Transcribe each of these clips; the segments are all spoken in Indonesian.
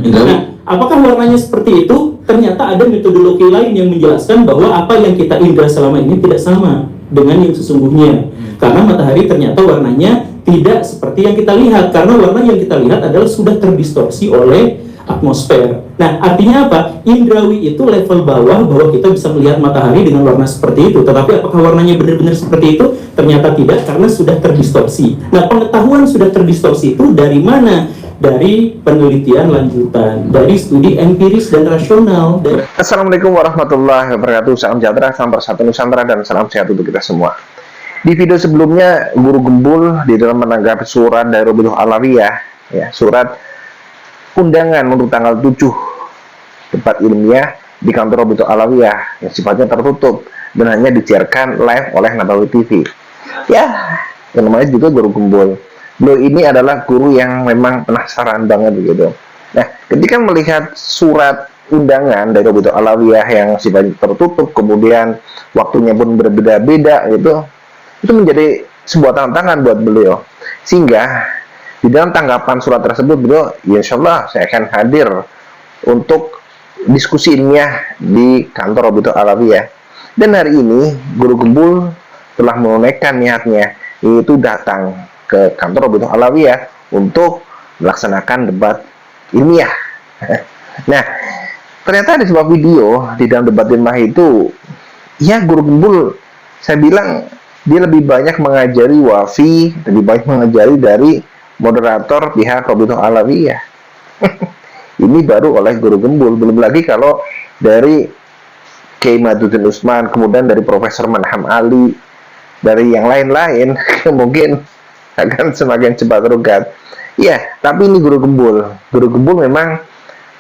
Nah, apakah warnanya seperti itu? Ternyata ada metodologi lain yang menjelaskan bahwa apa yang kita indra selama ini tidak sama dengan yang sesungguhnya. Karena matahari ternyata warnanya tidak seperti yang kita lihat, karena warna yang kita lihat adalah sudah terdistorsi oleh atmosfer. Nah, artinya apa? Indrawi itu level bawah bahwa kita bisa melihat matahari dengan warna seperti itu. Tetapi apakah warnanya benar-benar seperti itu? Ternyata tidak, karena sudah terdistorsi. Nah, pengetahuan sudah terdistorsi itu dari mana? Dari penelitian lanjutan, dari studi empiris dan rasional. Assalamualaikum warahmatullahi wabarakatuh. Salam sejahtera, salam persatuan Nusantara, dan salam sehat untuk kita semua. Di video sebelumnya, Guru Gembul di dalam menanggapi surat dari Robiluh Alawiyah, ya, surat undangan untuk tanggal 7 debat ilmiah di kantor Robiluh Alawiyah yang sifatnya tertutup dan hanya disiarkan live oleh Nabawi TV. Ya, yang namanya juga Guru Gembul. Beliau ini adalah guru yang memang penasaran banget begitu. Nah, ketika melihat surat undangan dari Robiluh Alawiyah yang sifatnya tertutup, kemudian waktunya pun berbeda-beda gitu, itu menjadi sebuah tantangan buat beliau. Sehingga di dalam tanggapan surat tersebut beliau, ya insya Allah saya akan hadir untuk diskusi ilmiah di kantor Robiluh Alawiyah. Dan hari ini Guru Gembul telah menunaikan niatnya, yaitu datang ke kantor Robiluh Alawiyah untuk melaksanakan debat ilmiah. Nah, ternyata di sebuah video di dalam debat ilmiah itu, ya Guru Gembul, saya bilang dia lebih banyak mengajari wafi, lebih banyak mengajari dari moderator pihak Robiluh Alawiyah. Ini baru oleh Guru Gembul, belum lagi kalau dari Kiai Maduddin Usman, kemudian dari Profesor Manham Ali, dari yang lain-lain, mungkin akan semakin cepat terungkap. Ya, tapi ini Guru Gembul. Guru Gembul memang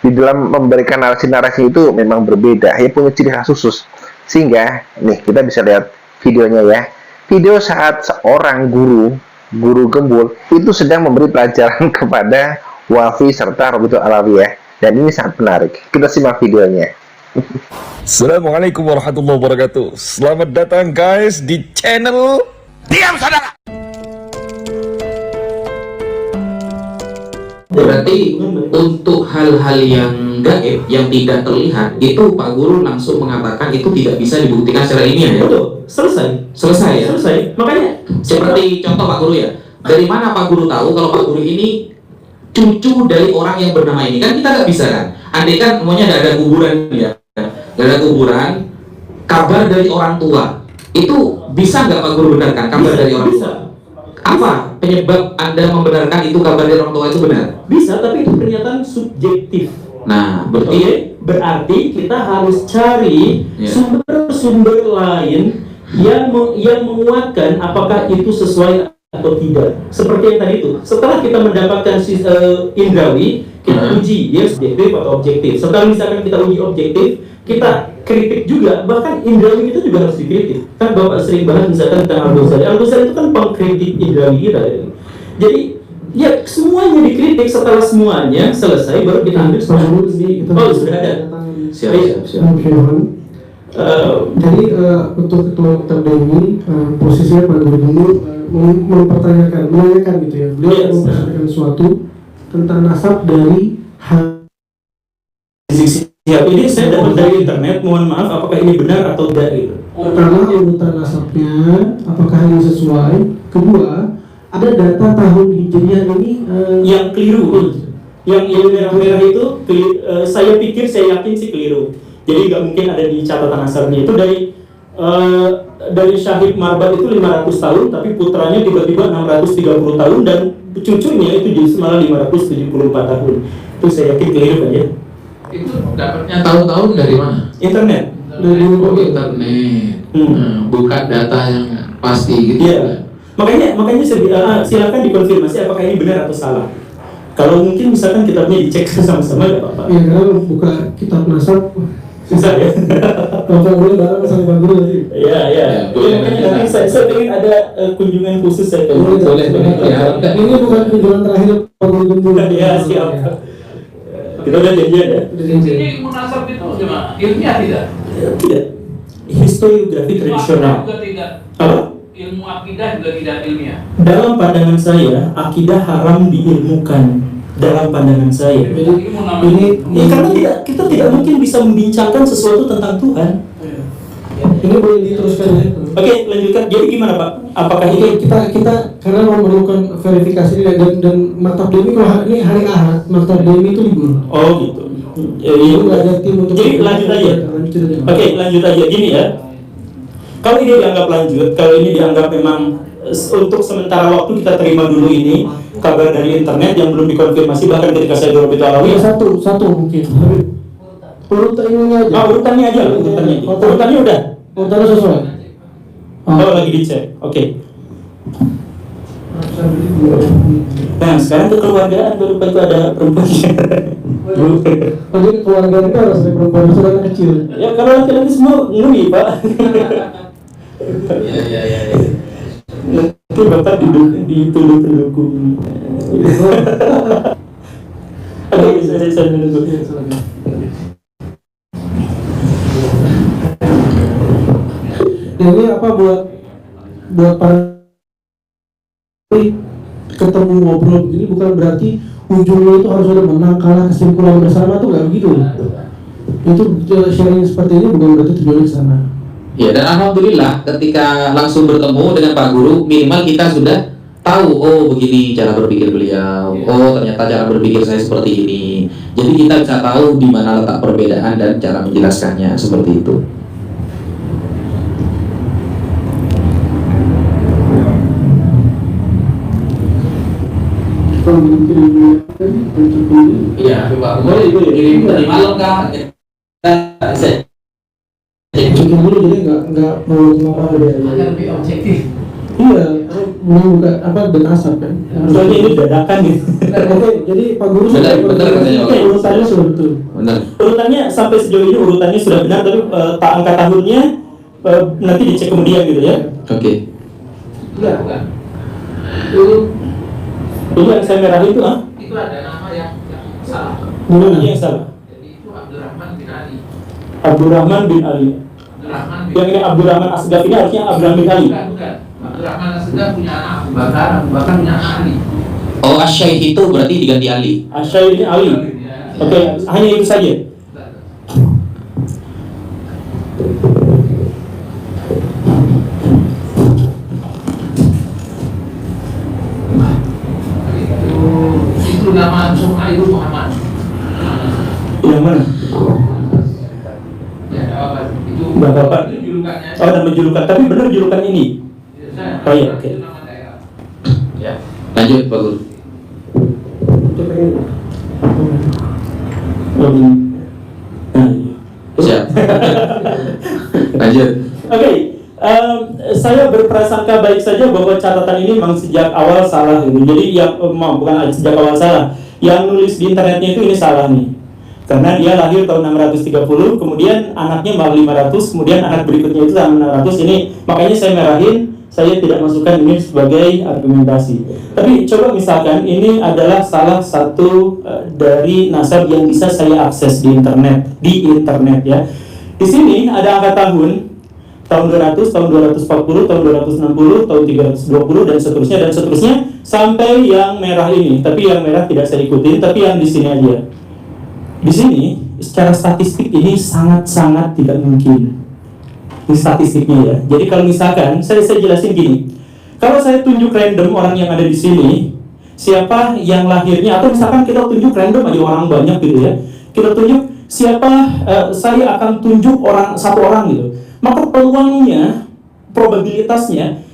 di dalam memberikan narasi-narasi itu memang berbeda, ya punya ciri khas khusus. Sehingga, nih kita bisa lihat videonya ya. Video saat seorang guru Gembul itu sedang memberi pelajaran kepada wafi serta Robiluh Alawiyah, dan ini sangat menarik. Kita simak videonya. Assalamualaikum warahmatullahi wabarakatuh. Selamat datang guys di channel Diam Saudara. Berarti untuk hal-hal yang gaib, yang tidak terlihat, itu Pak Guru langsung mengatakan itu tidak bisa dibuktikan secara ilmiah ya? Betul, selesai ya? Selesai. Makanya Seperti contoh Pak Guru ya, dari mana Pak Guru tahu kalau Pak Guru ini cucu dari orang yang bernama ini? Kan kita nggak bisa kan? Andai kan semuanya nggak ada kuburan ya, nggak ada kuburan, kabar dari orang tua itu bisa nggak Pak Guru benarkan kabar dari orang tua? Apa penyebab Anda membenarkan itu kabar dari orang tua itu benar? bisa, tapi itu pernyataan subjektif. Nah, berarti kita harus cari sumber-sumber lain yang menguatkan apakah itu sesuai atau tidak. Seperti yang tadi itu, setelah kita mendapatkan indrawi, kita uji dia subjektif atau objektif. Setelah misalkan kita uji objektif, kita kritik juga, bahkan indrawi itu juga harus dikritik. Kan Bapak sering bahas misalkan tentang Al-Ghazali. Al-Ghazali itu kan pengkritik indrawi kita. Jadi ya semuanya dikritik, setelah semuanya selesai baru kita ambil oh sudah ada. siap. Jadi untuk ketua Tabda ini posisinya Pak Guru Gembul menanyakan gitu ya, beliau memperhatikan sesuatu tentang nasab dari Ya, ini saya dapat dari internet, mohon maaf apakah ini benar atau tidak gitu. Pertama, urutan nasabnya apakah ini sesuai. Kedua, ada data tahun hijriah ini yang keliru. Yang merah-merah itu saya pikir, saya yakin sih keliru. Jadi nggak mungkin ada di catatan nasabnya. Itu dari Syahid Marbat itu 500 tahun, tapi putranya tiba-tiba 630 tahun, dan cucunya itu justru malah 574 tahun. Itu saya yakin keliru kan ya. Itu dapatnya tahun-tahun dari mana? Internet. dari Internet. Bukan data yang pasti gitu. Iya. Makanya silakan dikonfirmasi apakah ini benar atau salah. Kalau mungkin misalkan kitabnya dicek sama-sama nggak apa-apa. ya, karena buka kitab nasab Susah ya. Bapak boleh bareng sama Pak Guru tadi. Iya. Makanya nanti saya ingin ada kunjungan khusus saya. Boleh. Ya. Ini bukan kunjungan terakhir Pak Guru Gembul. Iya, siap. Kita udah janjian ya. Ini munasab itu gimana? Ilmiah tidak? Tidak. Historiografi tradisional. Juga tidak. Apa? Ilmu akidah juga tidak ilmiah. Dalam pandangan saya, akidah haram diilmukan. dalam pandangan saya. Jadi ini Ya, karena kita tidak mungkin bisa membincangkan sesuatu tentang Tuhan. ini boleh diteruskan ya. Oke, lanjutkan. Jadi gimana Pak? Apakah Ini ini kita karena memerlukan verifikasi dan maktab demi kalau ini hari Ahad, maktab demi itu libur. Oh gitu. Jadi nggak ada tim untuk. Jadi lanjut aja. Lanjut aja. Oke, lanjut aja. Gini ya. Kalau ini dianggap lanjut, kalau ini dianggap memang untuk sementara waktu kita terima dulu ini kabar dari internet yang belum dikonfirmasi, bahkan ketika saya di Robitul Alawi. Ya, satu mungkin. Urutan ini aja. Urutannya aja, urutannya. Urutannya udah. Urutannya sesuai. Oh, lagi dicek. Oke. Nah, sekarang kekeluargaan baru itu ada perempuannya. Jadi keluarga itu harus ada perempuan besar dan kecil. Ya kalau laki-laki semua ngeri Pak. Iya. Nanti Bapak dituduh-tuduh hukum. Oke, saya menunggu. Dan ini apa buat para ketemu ngobrol begini bukan berarti ujungnya itu harus ada menang kalah kesimpulan bersama tuh nggak begitu. Itu sharing seperti ini bukan berarti tujuannya ke sana. Ya, dan alhamdulillah ketika langsung bertemu dengan Pak Guru, minimal kita sudah tahu, oh begini cara berpikir beliau, oh ternyata cara berpikir saya seperti ini. Jadi kita bisa tahu di mana letak perbedaan dan cara menjelaskannya seperti itu. Iya, Pak. Boleh kirim tadi malam kah? Bikin dulu jadi nggak perlu apa dia. Lebih objektif. Iya, bukan apa dan asap kan. Soalnya ini dadakan gitu. Oke, jadi Pak Guru Benar, katanya. Oke, urutannya sudah betul. Benar. Urutannya sampai sejauh ini urutannya sudah benar, tapi angka tahunnya nanti dicek kemudian gitu ya. Oke. Enggak, bukan. Ini yang saya merah itu Itu ada nama yang salah. Gimana? Ini yang salah. Jadi itu Abdurrahman bin Ali. Abdurrahman bin Ali. Abdurrahman bin Yang ini Abdurrahman Asgaf ini harusnya Abdurrahman bin Ali. Bukan. Abdurrahman Asgaf punya anak Abu Bakar, Abu Bakar punya anak Ali. Oh, Asyaih itu berarti diganti Ali. Asyai ini Ali. Oke, hanya itu saja. Itu nama Suhailul Muhammad. Yang mana? Ya, apa? Itu Bapak. itu julukannya. Oh, nama julukan. Tapi benar julukan ini. Oh iya, oke. Itu nama daerah. Ya. Lanjut, Pak Guru. Oh, ini. Nah, iya. Siap. Lanjut. Oke, saya berprasangka baik saja bahwa catatan ini memang sejak awal salah gitu. Jadi yang bukan sejak awal salah, yang nulis di internetnya itu ini salah nih. Karena dia lahir tahun 630, kemudian anaknya malah 500, kemudian anak berikutnya itu tahun 600. Ini makanya saya merahin, saya tidak masukkan ini sebagai argumentasi. Tapi coba misalkan ini adalah salah satu dari nasab yang bisa saya akses di internet ya. Di sini ada angka tahun 200, tahun 240, tahun 260, tahun 320 dan seterusnya sampai yang merah ini. Tapi yang merah tidak saya ikutin, tapi yang di sini aja. Di sini secara statistik ini sangat-sangat tidak mungkin. Ini statistiknya ya. Jadi kalau misalkan saya jelasin gini. Kalau saya tunjuk random orang yang ada di sini, siapa yang lahirnya, atau misalkan kita tunjuk random aja orang banyak gitu ya. Kita tunjuk siapa, saya akan tunjuk satu orang gitu. Maka peluangnya, probabilitasnya,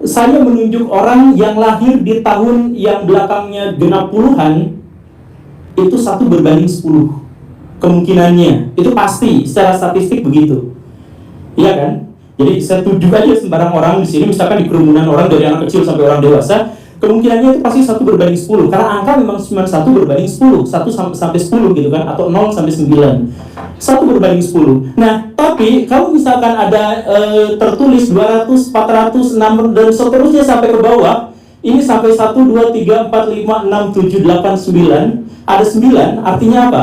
saya menunjuk orang yang lahir di tahun yang belakangnya genap puluhan, itu 1 berbanding 10 kemungkinannya. Itu pasti, secara statistik begitu. Iya kan? Jadi saya tunjuk aja sembarang orang di sini, misalkan di kerumunan orang dari anak kecil sampai orang dewasa, kemungkinannya itu pasti 1 berbanding 10. Karena angka memang cuma 1 berbanding 10, 1 sampai 10 gitu kan, atau 0 sampai 9. 1 berbanding 10. Nah, tapi kalau misalkan ada tertulis 200, 400, 6 dan seterusnya sampai ke bawah, ini sampai 1, 2, 3, 4, 5, 6, 7, 8, 9, ada 9, artinya apa?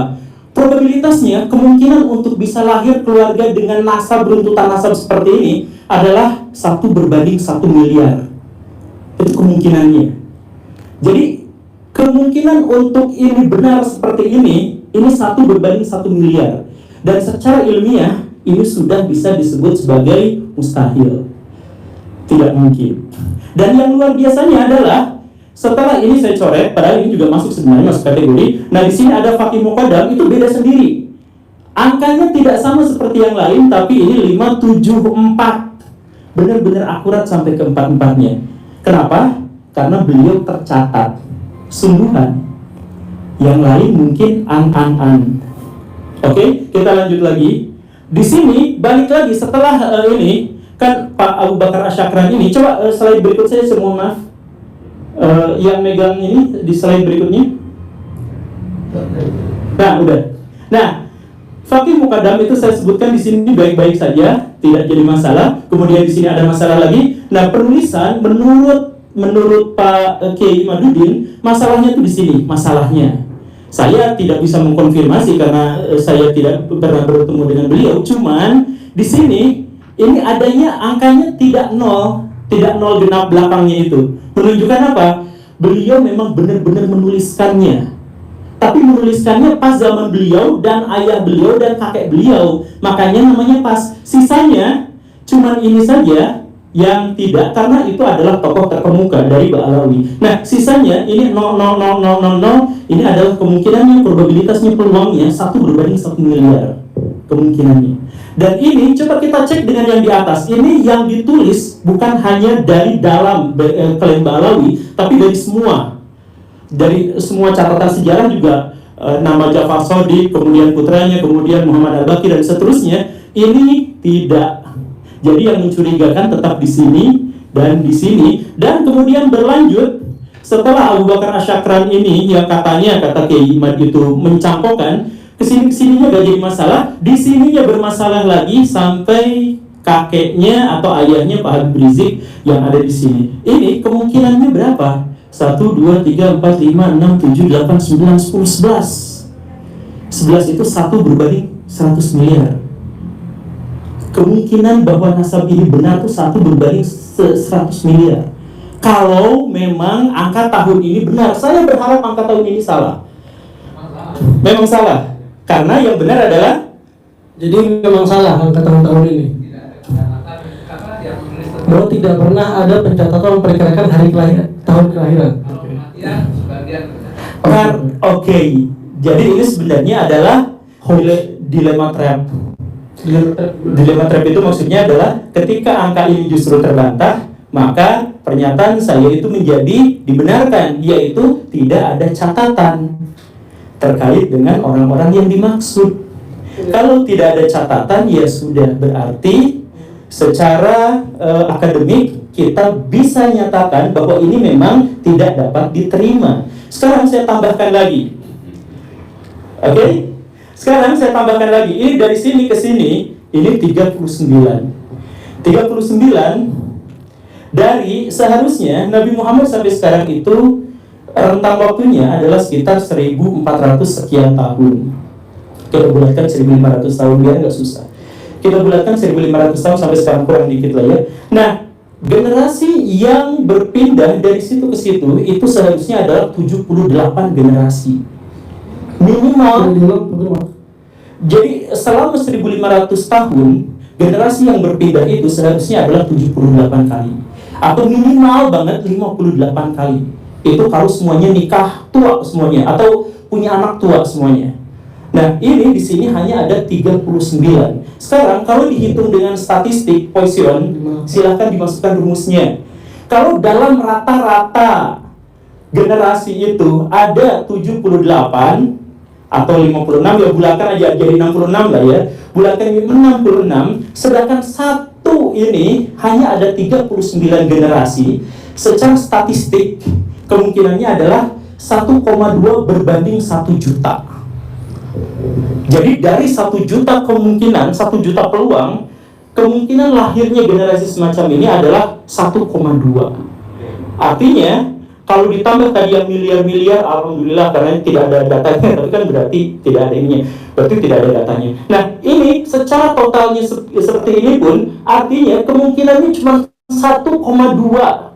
Probabilitasnya, kemungkinan untuk bisa lahir keluarga dengan nasab, runtutan nasab seperti ini adalah 1 berbanding 1 miliar. Itu kemungkinannya. Jadi kemungkinan untuk ini benar seperti ini 1/1 miliar. Dan secara ilmiah, ini sudah bisa disebut sebagai mustahil. Tidak mungkin. Dan yang luar biasanya adalah, setelah ini saya coret, padahal ini juga masuk sebenarnya masuk kategori. Nah, di sini ada fakih muqaddam, itu beda sendiri. Angkanya tidak sama seperti yang lain, tapi ini 574. Benar-benar akurat sampai ke 4-4-nya. Kenapa? Karena beliau tercatat sungguhan. Yang lain mungkin an-an-an. Oke, kita lanjut lagi. Di sini balik lagi setelah ini kan Pak Abu Bakar Asyakran ini. Coba slide berikut saya semua, maaf. Yang megang ini di slide berikutnya. Nah, udah. Nah, fakih muqaddam itu saya sebutkan di sini baik-baik saja, tidak jadi masalah. Kemudian di sini ada masalah lagi. Nah, penulisan menurut Pak Kiai Imaduddin, masalahnya itu di sini, masalahnya. Saya tidak bisa mengkonfirmasi karena saya tidak pernah bertemu dengan beliau. Cuman di sini ini adanya angkanya tidak nol genap belakangnya itu. Menunjukkan apa? Beliau memang benar-benar menuliskannya. Tapi menuliskannya pas zaman beliau dan ayah beliau dan kakek beliau. Makanya namanya pas. Sisanya cuman ini saja yang tidak, karena itu adalah tokoh terkemuka dari Ba'alawi. Nah, sisanya ini 0,000000, ini adalah kemungkinannya, probabilitasnya, peluangnya 1/1 miliar kemungkinannya. Dan ini coba kita cek dengan yang di atas. Ini yang ditulis bukan hanya dari dalam klaim Ba'alawi, tapi dari semua catatan sejarah juga, nama Ja'far Shadiq, kemudian putranya, kemudian Muhammad Al-Baqir dan seterusnya. Ini tidak. Jadi yang mencurigakan tetap di sini dan di sini. Dan kemudian berlanjut setelah Abu Bakar Asyakran ini yang katanya kata Kiai Imad itu mencampokkan, kesininya gak jadi masalah. Di sininya bermasalah lagi sampai kakeknya atau ayahnya Pak Habib Rizik yang ada di sini. Ini kemungkinannya berapa? 1, 2, 3, 4, 5, 6, 7, 8, 9, 10, 11. 11 itu 1/100 miliar. Kemungkinan bahwa nasab ini benar itu 1/100 miliar. Kalau memang angka tahun ini benar, saya berharap angka tahun ini salah. Memang salah, karena yang benar adalah, Jadi memang salah angka tahun ini. Bahwa tidak pernah ada pencatatan memperkirakan hari kelahiran, tahun kelahiran. Oke. Jadi ini sebenarnya adalah dilema trap. Dilema trap itu maksudnya adalah ketika angka ini justru terbantah, maka pernyataan saya itu menjadi dibenarkan, yaitu tidak ada catatan terkait dengan orang-orang yang dimaksud. Kalau tidak ada catatan, ya sudah, berarti secara akademik kita bisa nyatakan bahwa ini memang tidak dapat diterima. Sekarang saya tambahkan lagi. Oke? Sekarang saya tambahkan lagi, ini dari sini ke sini, ini 39 dari seharusnya Nabi Muhammad sampai sekarang itu rentang waktunya adalah sekitar 1400 sekian tahun. Kita bulatkan 1500 tahun biar nggak susah. Kita bulatkan 1500 tahun sampai sekarang kurang dikit lah ya. Nah, generasi yang berpindah dari situ ke situ itu seharusnya adalah 78 generasi. Minimal. Jadi selama 1500 tahun, generasi yang berpindah itu seharusnya adalah 78 kali. Atau minimal banget 58 kali. Itu kalau semuanya nikah tua semuanya, atau punya anak tua semuanya. Nah, ini di sini hanya ada 39. Sekarang kalau dihitung dengan statistik Poisson, silahkan dimasukkan rumusnya. Kalau dalam rata-rata generasi itu ada 78 atau 56, ya bulatkan aja jadi 66 lah ya. Bulatkan 66, sedangkan satu ini hanya ada 39 generasi. Secara statistik kemungkinannya adalah 1,2 berbanding 1 juta. Jadi dari 1 juta kemungkinan, 1 juta peluang, kemungkinan lahirnya generasi semacam ini adalah 1,2. Artinya kalau ditambah tadi yang miliar-miliar, alhamdulillah karena tidak ada datanya, tapi kan berarti tidak ada ininya, berarti tidak ada datanya. Nah, ini secara totalnya seperti ini pun artinya kemungkinannya cuma 1,2.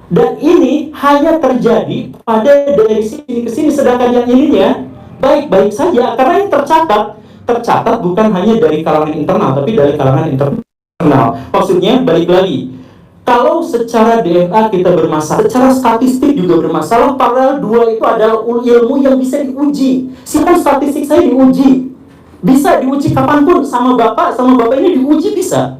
Dan ini hanya terjadi pada dari sini ke sini, sedangkan yang ininya baik-baik saja, karena yang tercatat bukan hanya dari kalangan internal, tapi dari kalangan internal. Maksudnya, balik lagi, kalau secara DNA kita bermasalah, secara statistik juga bermasalah, padahal dua itu adalah ilmu yang bisa diuji. Siapa statistik saya diuji? Bisa diuji kapanpun, sama bapak ini diuji bisa.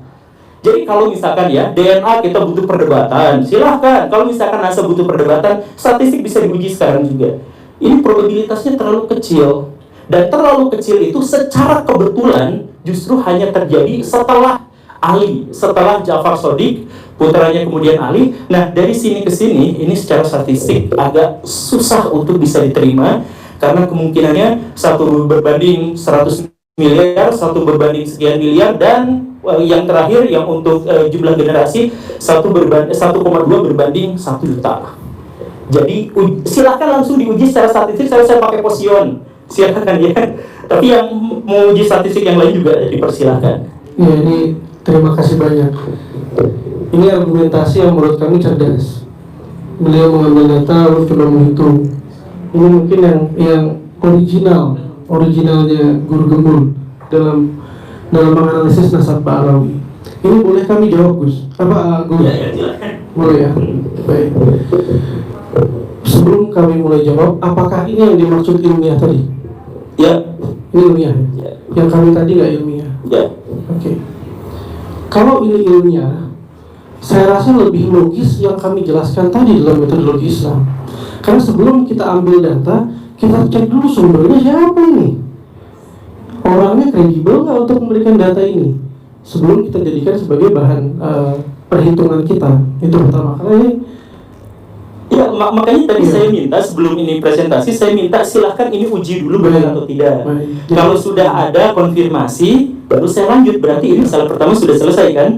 Jadi kalau misalkan ya, DNA kita butuh perdebatan, silahkan. Kalau misalkan NASA butuh perdebatan, statistik bisa diuji sekarang juga. Ini probabilitasnya terlalu kecil. Dan terlalu kecil itu secara kebetulan justru hanya terjadi setelah Ali, setelah Ja'far Shadiq, putranya kemudian Ali. Nah, dari sini ke sini, ini secara statistik agak susah untuk bisa diterima, karena kemungkinannya satu berbanding 100 miliar, satu berbanding sekian miliar, dan yang terakhir yang untuk jumlah generasi 1,2 berbanding 1 juta. Jadi silakan langsung diuji secara statistik. Saya pakai Posion, silakan ya. Tapi yang mau uji statistik yang lain juga dipersilahkan. Ya, ini terima kasih banyak. Ini argumentasi yang menurut kami cerdas. Beliau mengambil data lalu coba menghitung. Ini mungkin yang originalnya Guru Gembul dalam menganalisis nasab Pak Alawi. Ini boleh kami jawab, Gus? Guru? Ya, silakan. Boleh ya? Baik. Sebelum kami mulai jawab, apakah ini yang dimaksud ilmiah tadi? Ya. Ini ilmiah Ya. Yang kami tadi nggak ilmiah? Ya. Oke. Kalau ini ilmiah, saya rasa lebih logis yang kami jelaskan tadi dalam metodologi Islam. Karena sebelum kita ambil data, kita cek dulu sumbernya siapa ini. Orangnya kredibel nggak untuk memberikan data ini sebelum kita jadikan sebagai bahan perhitungan kita. Itu pertama. Karena ini Ya, makanya tadi saya minta sebelum ini presentasi, saya minta silahkan ini uji dulu benar atau tidak. Baik. Kalau sudah ada konfirmasi, baru saya lanjut. Berarti ini masalah pertama sudah selesai kan?